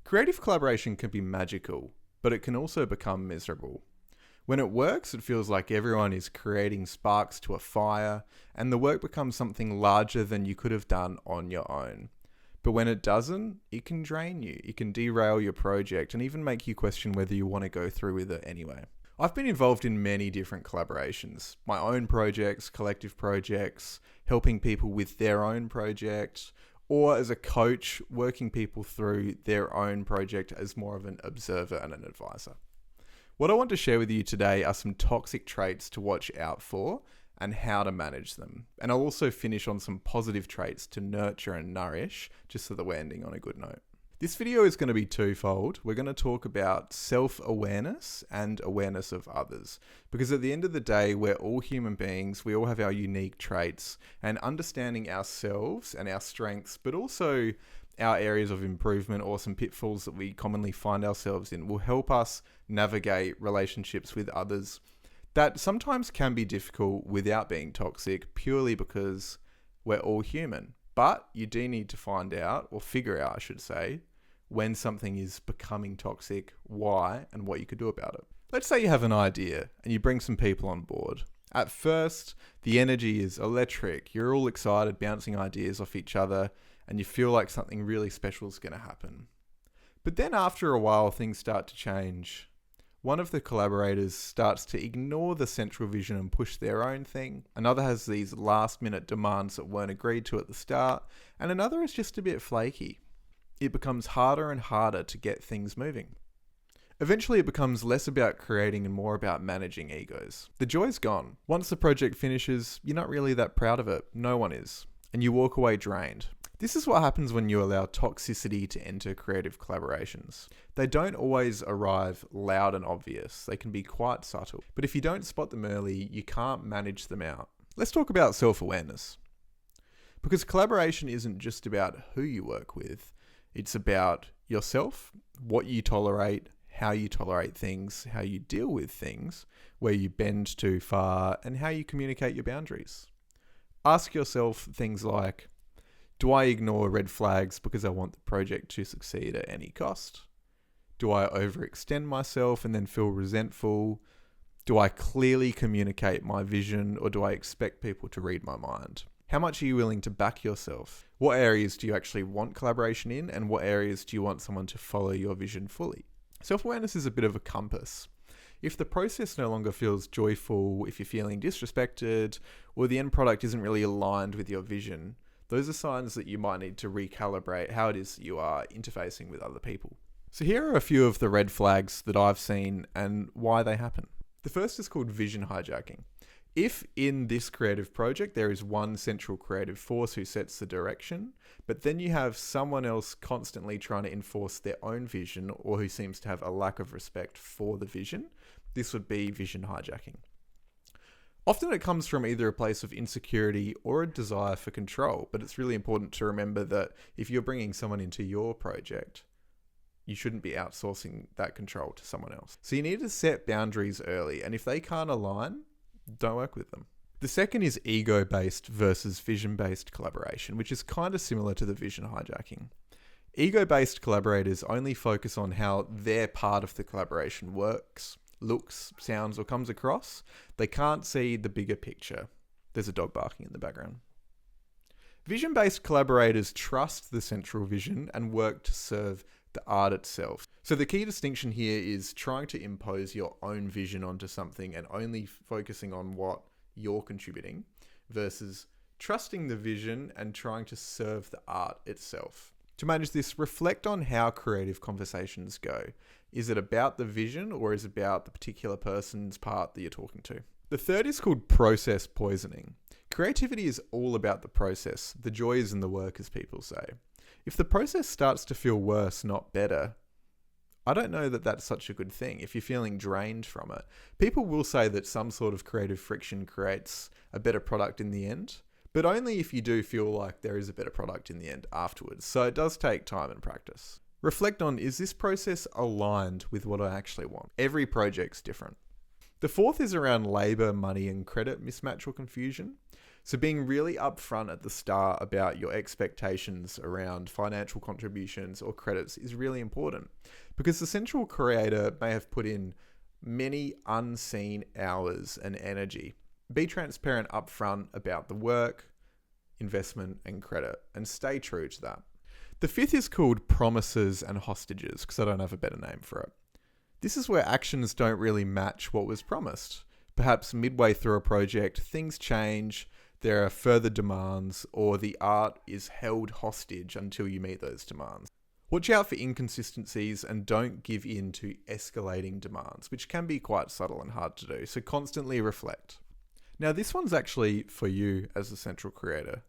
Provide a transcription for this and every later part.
Creative collaboration can be magical, but it can also become miserable. When it works, it feels like everyone is creating sparks to a fire, and the work becomes something larger than you could have done on your own. But when it doesn't, it can drain you, it can derail your project, and even make you question whether you want to go through with it anyway. I've been involved in many different collaborations, my own projects, collective projects, helping people with their own projects, or as a coach, working people through their own project as more of an observer and an advisor. What I want to share with you today are some toxic traits to watch out for and how to manage them. And I'll also finish on some positive traits to nurture and nourish, just so that we're ending on a good note. This video is going to be twofold. We're going to talk about self-awareness and awareness of others. Because at the end of the day, we're all human beings. We all have our unique traits, and understanding ourselves and our strengths, but also our areas of improvement or some pitfalls that we commonly find ourselves in will help us navigate relationships with others that sometimes can be difficult without being toxic, purely because we're all human. But you do need to find out, or figure out, I should say, when something is becoming toxic, why, and what you could do about it. Let's say you have an idea and you bring some people on board. At first, the energy is electric. You're all excited, bouncing ideas off each other, and you feel like something really special is going to happen. But then after a while, things start to change. One of the collaborators starts to ignore the central vision and push their own thing. Another has these last-minute demands that weren't agreed to at the start, and another is just a bit flaky. It becomes harder and harder to get things moving. Eventually, it becomes less about creating and more about managing egos. The joy's gone. Once the project finishes, you're not really that proud of it. No one is. And you walk away drained. This is what happens when you allow toxicity to enter creative collaborations. They don't always arrive loud and obvious. They can be quite subtle. But if you don't spot them early, you can't manage them out. Let's talk about self-awareness. Because collaboration isn't just about who you work with. It's about yourself, what you tolerate, how you tolerate things, how you deal with things, where you bend too far, and how you communicate your boundaries. Ask yourself things like, do I ignore red flags because I want the project to succeed at any cost? Do I overextend myself and then feel resentful? Do I clearly communicate my vision, or do I expect people to read my mind? How much are you willing to back yourself? What areas do you actually want collaboration in, and what areas do you want someone to follow your vision fully? Self-awareness is a bit of a compass. If the process no longer feels joyful, if you're feeling disrespected, or the end product isn't really aligned with your vision, those are signs that you might need to recalibrate how it is that you are interfacing with other people. So here are a few of the red flags that I've seen and why they happen. The first is called vision hijacking. If in this creative project there is one central creative force who sets the direction, but then you have someone else constantly trying to enforce their own vision, or who seems to have a lack of respect for the vision, this would be vision hijacking. Often it comes from either a place of insecurity or a desire for control, but it's really important to remember that if you're bringing someone into your project, you shouldn't be outsourcing that control to someone else. So you need to set boundaries early, and if they can't align, don't work with them. The second is ego-based versus vision-based collaboration, which is kind of similar to the vision hijacking. Ego-based collaborators only focus on how their part of the collaboration works, looks, sounds, or comes across. They can't see the bigger picture. There's a dog barking in the background. Vision-based collaborators trust the central vision and work to serve the art itself. So the key distinction here is trying to impose your own vision onto something and only focusing on what you're contributing, versus trusting the vision and trying to serve the art itself. To manage this, reflect on how creative conversations go. Is it about the vision, or is it about the particular person's part that you're talking to? The third is called process poisoning. Creativity is all about the process. The joy is in the work, as people say. If the process starts to feel worse, not better, I don't know that that's such a good thing. If you're feeling drained from it, people will say that some sort of creative friction creates a better product in the end, but only if you do feel like there is a better product in the end afterwards. So it does take time and practice. Reflect on, is this process aligned with what I actually want? Every project's different. The fourth is around labor, money, and credit mismatch or confusion. So being really upfront at the start about your expectations around financial contributions or credits is really important, because the central creator may have put in many unseen hours and energy. Be transparent upfront about the work, investment, and credit, and stay true to that. The fifth is called promises and hostages, because I don't have a better name for it. This is where actions don't really match what was promised. Perhaps midway through a project, things change, there are further demands, or the art is held hostage until you meet those demands. Watch out for inconsistencies and don't give in to escalating demands, which can be quite subtle and hard to do, so constantly reflect. Now, this one's actually for you as the central creator.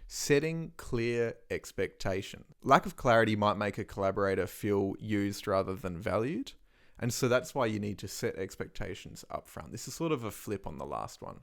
Setting clear expectation. Lack of clarity might make a collaborator feel used rather than valued, and so that's why you need to set expectations up front. This is sort of a flip on the last one.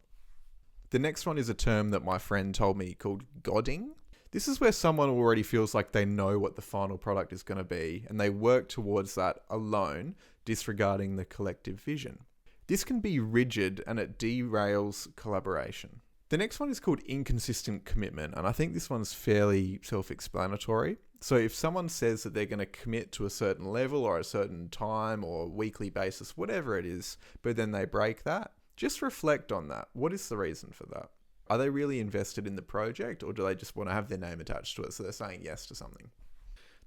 The next one is a term that my friend told me called godding. This is where someone already feels like they know what the final product is going to be, and they work towards that alone, disregarding the collective vision. This can be rigid and it derails collaboration. The next one is called inconsistent commitment, and I think this one's fairly self-explanatory. So if someone says that they're going to commit to a certain level or a certain time or weekly basis, whatever it is, but then they break that, just reflect on that. What is the reason for that? Are they really invested in the project, or do they just want to have their name attached to it, so they're saying yes to something?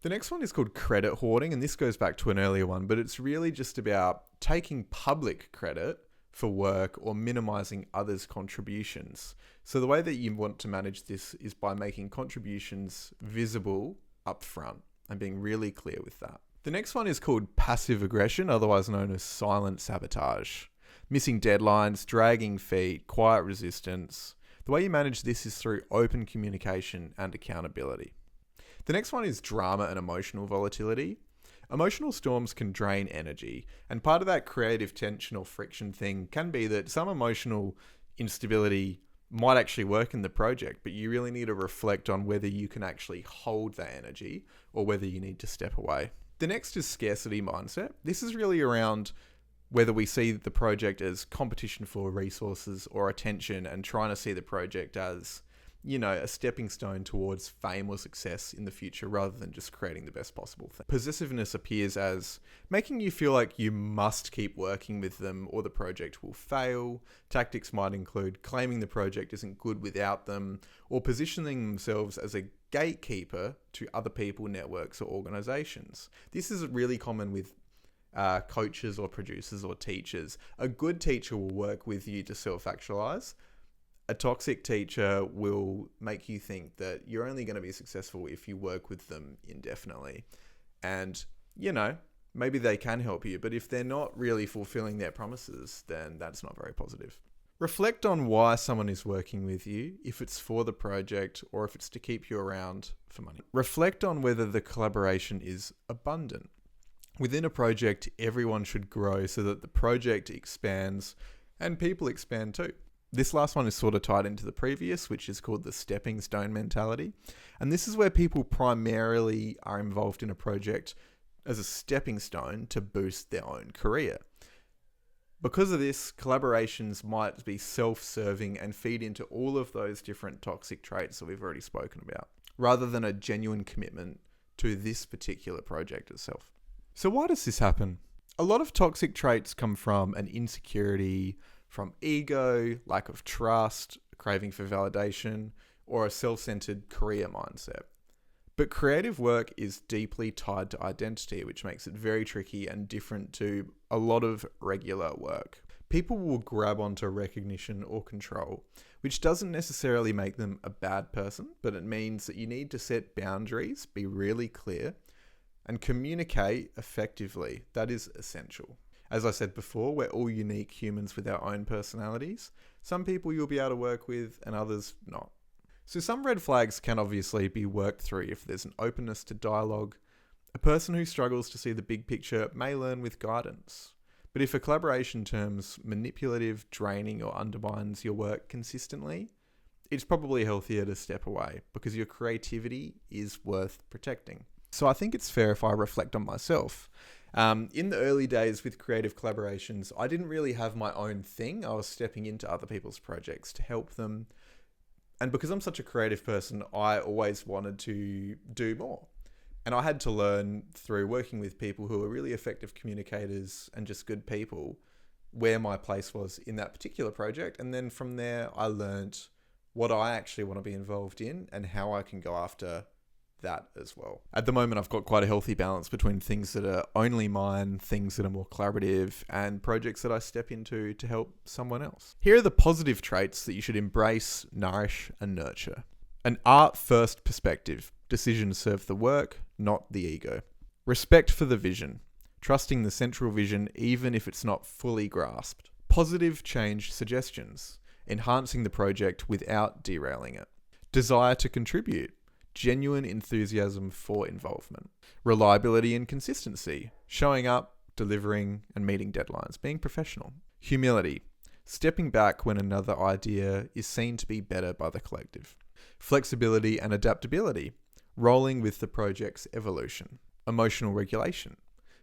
The next one is called credit hoarding, and this goes back to an earlier one, but it's really just about taking public credit for work or minimizing others' contributions. So the way that you want to manage this is by making contributions visible up front and being really clear with that. The next one is called passive aggression, otherwise known as silent sabotage. Missing deadlines, dragging feet, quiet resistance. The way you manage this is through open communication and accountability. The next one is drama and emotional volatility. Emotional storms can drain energy, and part of that creative tension or friction thing can be that some emotional instability might actually work in the project, but you really need to reflect on whether you can actually hold that energy or whether you need to step away. The next is scarcity mindset. This is really around whether we see the project as competition for resources or attention, and trying to see the project as, a stepping stone towards fame or success in the future rather than just creating the best possible thing. Possessiveness appears as making you feel like you must keep working with them or the project will fail. Tactics might include claiming the project isn't good without them, or positioning themselves as a gatekeeper to other people, networks, or organizations. This is really common with coaches or producers or teachers. A good teacher will work with you to self-actualize. A toxic teacher will make you think that you're only going to be successful if you work with them indefinitely. And, maybe they can help you, but if they're not really fulfilling their promises, then that's not very positive. Reflect on why someone is working with you, if it's for the project or if it's to keep you around for money. Reflect on whether the collaboration is abundant. Within a project, everyone should grow so that the project expands and people expand too. This last one is sort of tied into the previous, which is called the stepping stone mentality. And this is where people primarily are involved in a project as a stepping stone to boost their own career. Because of this, collaborations might be self-serving and feed into all of those different toxic traits that we've already spoken about, rather than a genuine commitment to this particular project itself. So why does this happen? A lot of toxic traits come from an insecurity, from ego, lack of trust, craving for validation, or a self-centered career mindset. But creative work is deeply tied to identity, which makes it very tricky and different to a lot of regular work. People will grab onto recognition or control, which doesn't necessarily make them a bad person, but it means that you need to set boundaries, be really clear, and communicate effectively. That is essential. As I said before, we're all unique humans with our own personalities. Some people you'll be able to work with and others not. So some red flags can obviously be worked through if there's an openness to dialogue. A person who struggles to see the big picture may learn with guidance. But if a collaboration turns manipulative, draining, or undermines your work consistently, it's probably healthier to step away because your creativity is worth protecting. So I think it's fair if I reflect on myself. In the early days with creative collaborations, I didn't really have my own thing. I was stepping into other people's projects to help them, And because I'm such a creative person, I always wanted to do more. And I had to learn through working with people who are really effective communicators and just good people where my place was in that particular project. And then from there, I learned what I actually want to be involved in and how I can go after that as well. At the moment, I've got quite a healthy balance between things that are only mine, things that are more collaborative, and projects that I step into to help someone else. Here are the positive traits that you should embrace, nourish, and nurture. An art-first perspective. Decisions serve the work, not the ego. Respect for the vision. Trusting the central vision even if it's not fully grasped. Positive change suggestions. Enhancing the project without derailing it. Desire to contribute. Genuine enthusiasm for involvement. Reliability and consistency. Showing up, delivering, and meeting deadlines. Being professional. Humility. Stepping back when another idea is seen to be better by the collective. Flexibility and adaptability. Rolling with the project's evolution. Emotional regulation.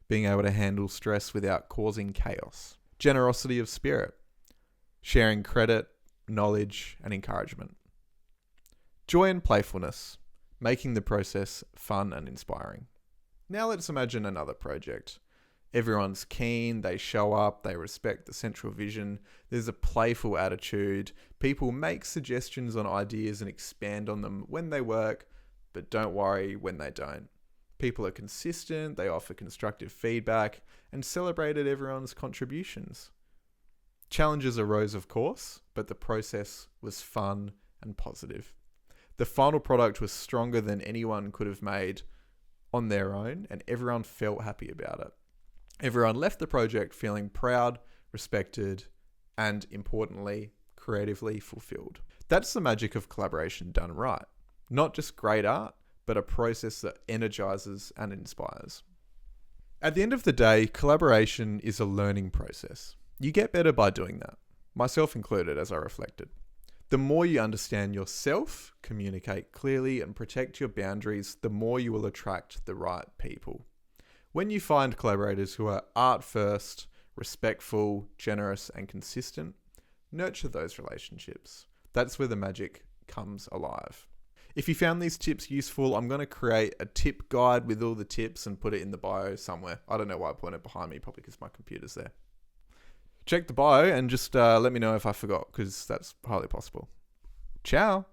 Being able to handle stress without causing chaos. Generosity of spirit. Sharing credit, knowledge, and encouragement. Joy and playfulness. Making the process fun and inspiring. Now let's imagine another project. Everyone's keen, they show up, they respect the central vision, there's a playful attitude, people make suggestions on ideas and expand on them when they work, but don't worry when they don't. People are consistent, they offer constructive feedback, and celebrated everyone's contributions. Challenges arose, of course, but the process was fun and positive. The final product was stronger than anyone could have made on their own, and everyone felt happy about it. Everyone left the project feeling proud, respected, and importantly, creatively fulfilled. That's the magic of collaboration done right. Not just great art, but a process that energizes and inspires. At the end of the day, collaboration is a learning process. You get better by doing that, myself included as I reflected. The more you understand yourself, communicate clearly, and protect your boundaries, the more you will attract the right people. When you find collaborators who are art first, respectful, generous, and consistent, nurture those relationships. That's where the magic comes alive. If you found these tips useful, I'm going to create a tip guide with all the tips and put it in the bio somewhere. I don't know why I put it behind me, probably because my computer's there. Check the bio and just let me know if I forgot, because that's highly possible. Ciao!